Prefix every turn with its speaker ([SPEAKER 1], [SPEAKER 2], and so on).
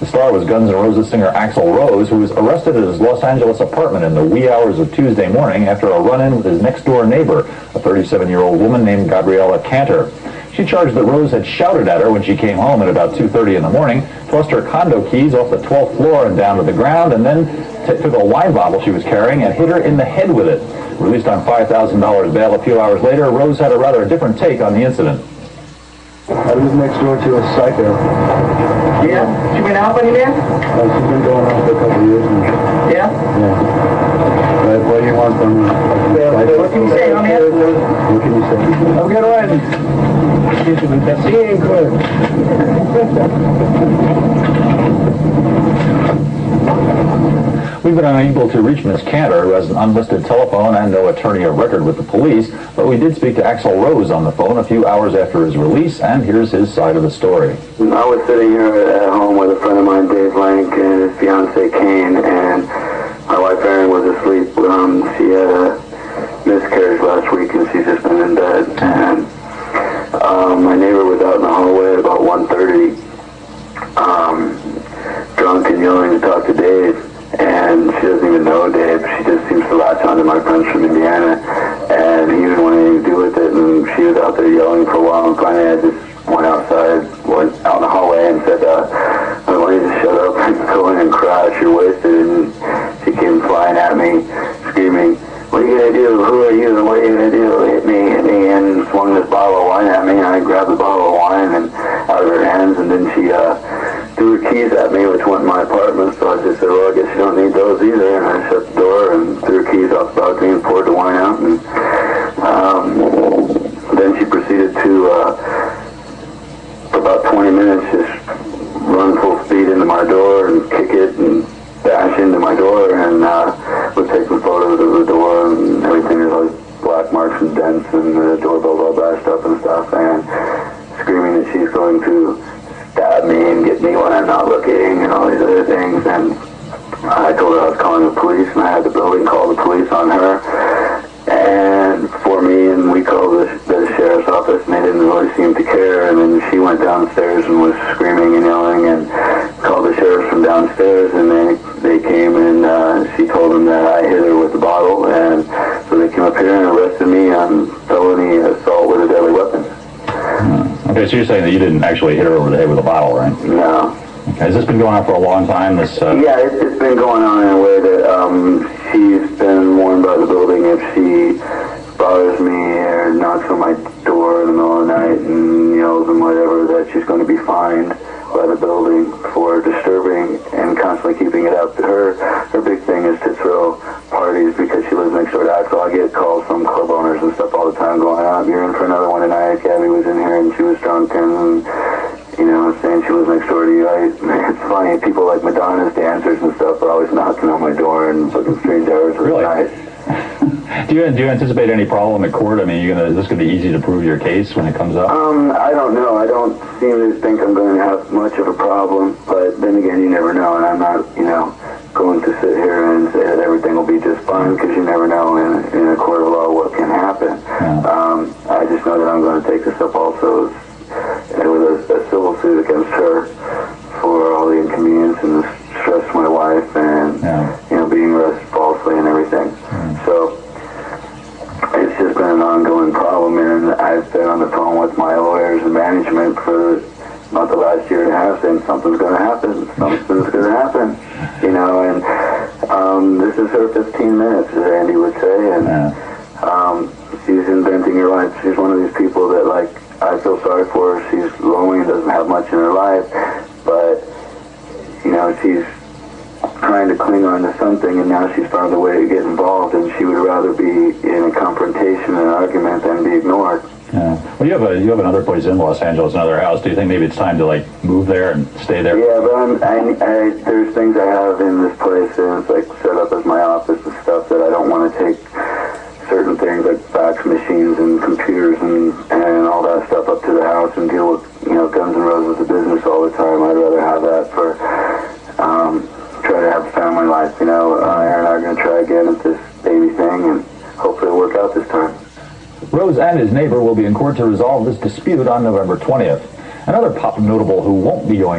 [SPEAKER 1] star was Guns N' Roses singer Axl Rose, who was arrested at his Los Angeles apartment in the wee hours of Tuesday morning after a run-in with his next-door neighbor, a 37-year-old woman named Gabriella Cantor. She charged that Rose had shouted at her when she came home at about 2:30 in the morning, tossed her condo keys off the 12th floor and down to the ground, and then took a wine bottle she was carrying and hit her in the head with it. Released on $5,000 bail a few hours later, Rose had a rather different take on the incident.
[SPEAKER 2] I live next door to a psycho.
[SPEAKER 3] Yeah? She been out any there?
[SPEAKER 2] She's been going on for a couple of years now.
[SPEAKER 3] Yeah?
[SPEAKER 2] Yeah. What do you want from me?
[SPEAKER 3] What can you say on that?
[SPEAKER 2] What can you say?
[SPEAKER 3] I'm good riding. See you in court.
[SPEAKER 1] We've been unable to reach Ms. Cantor, who has an unlisted telephone and no attorney of record with the police, but we did speak to Axl Rose on the phone a few hours after his release, and here's his side of the story.
[SPEAKER 4] I was sitting here at home with a friend of mine, Dave Lank, and his fiancée, Kane, and my wife, Erin, was asleep. She had a miscarriage last week, and she's just been in bed. And my neighbor was out in the hallway at about 1:30, drunk and yelling to talk to Dave. And she doesn't even know Dave. She just seems to latch onto my friends from Indiana. And he didn't want anything to do with it. And she was out there yelling for a while. And finally I just went outside, went out in the hallway and said, I want you to shut up and go in and crash. You're wasted. And she came flying at me, screaming, what are you going to do? Who are you? And what are you going to do? Hit me, and swung this bottle of wine at me. And I grabbed the bottle of wine and out of her hands. And then she threw her keys at me, which went in my apartment, so I just said, well, I guess you don't need those either, and I shut the door and threw her keys off the balcony and poured the wine out, and then she proceeded to, for about 20 minutes, just run full speed into my door and kick it and bash into my door, and was taking photos of the door and everything. There's like black marks and dents, and the doorbell's all bashed up and stuff, and screaming that she's going to stab me and get me when I'm not looking and all these other things. And I told her I was calling the police, and I had the building call the police on her and for me, and we called the sheriff's office, and they didn't really seem to care. And then she went downstairs and was screaming and yelling and called the sheriff from downstairs, and they came, and she told them that I hit her with the bottle, and so they came up here and arrested me on felony assault with a deadly weapon.
[SPEAKER 1] Okay, so you're saying that you didn't actually hit her over the head with a bottle, right?
[SPEAKER 4] No.
[SPEAKER 1] Okay, has this been going on for a long time?
[SPEAKER 4] Yeah, it's been going on in a way that she's been warned by the building if she bothers me or knocks on my door in the middle of the night and yells and whatever, that she's going to be fined by the building for disturbing and constantly keeping it up. Her big thing is to throw parties because she lives next door to Axl. I get calls from club owners and stuff all the time going, you're in for another one tonight. Gabby was in here and she was drunk and, saying she was next door to you. It's funny, people like Madonna's dancers and stuff are always knocking on my door and fucking strange hours of the night.
[SPEAKER 1] Do you anticipate any problem at court? I mean, is this going to be easy to prove your case when it comes up?
[SPEAKER 4] I don't know. I don't seem to think I'm going to have much of a problem, but then again, you never know, and I'm not, going to sit here and say that everything will be just fine, because you never know in a court of law what can happen. Yeah. I just know that I'm going to take this up also with a civil suit against her for all the inconvenience and the stress to my wife and, being arrested falsely and everything. So it's just been an ongoing problem, and I've been on the phone with my lawyers and management for about the last year and a half saying something's going to happen, and this is her 15 minutes, as Andy would say, and she's inventing her life. She's one of these people that, I feel sorry for her. She's lonely and doesn't have much in her life, but, she's trying to cling on to something, and now she's found a way to get involved, and she would rather be in a confrontation and an argument than be ignored.
[SPEAKER 1] Yeah. Well, you have another place in Los Angeles, another house. Do you think maybe it's time to move there and stay there?
[SPEAKER 4] Yeah, but there's things I have in this place, and it's set up as my office and stuff that I don't want to take certain things like fax machines and computers and all that stuff up to the house and deal with Guns N' Roses, the business all the time. I'd rather have that for try to have a family life. Aaron and I are going to try again at this baby thing, and hopefully it'll work out this time.
[SPEAKER 1] Rose and his neighbor will be in court to resolve this dispute on November 20th. Another pop notable who won't be going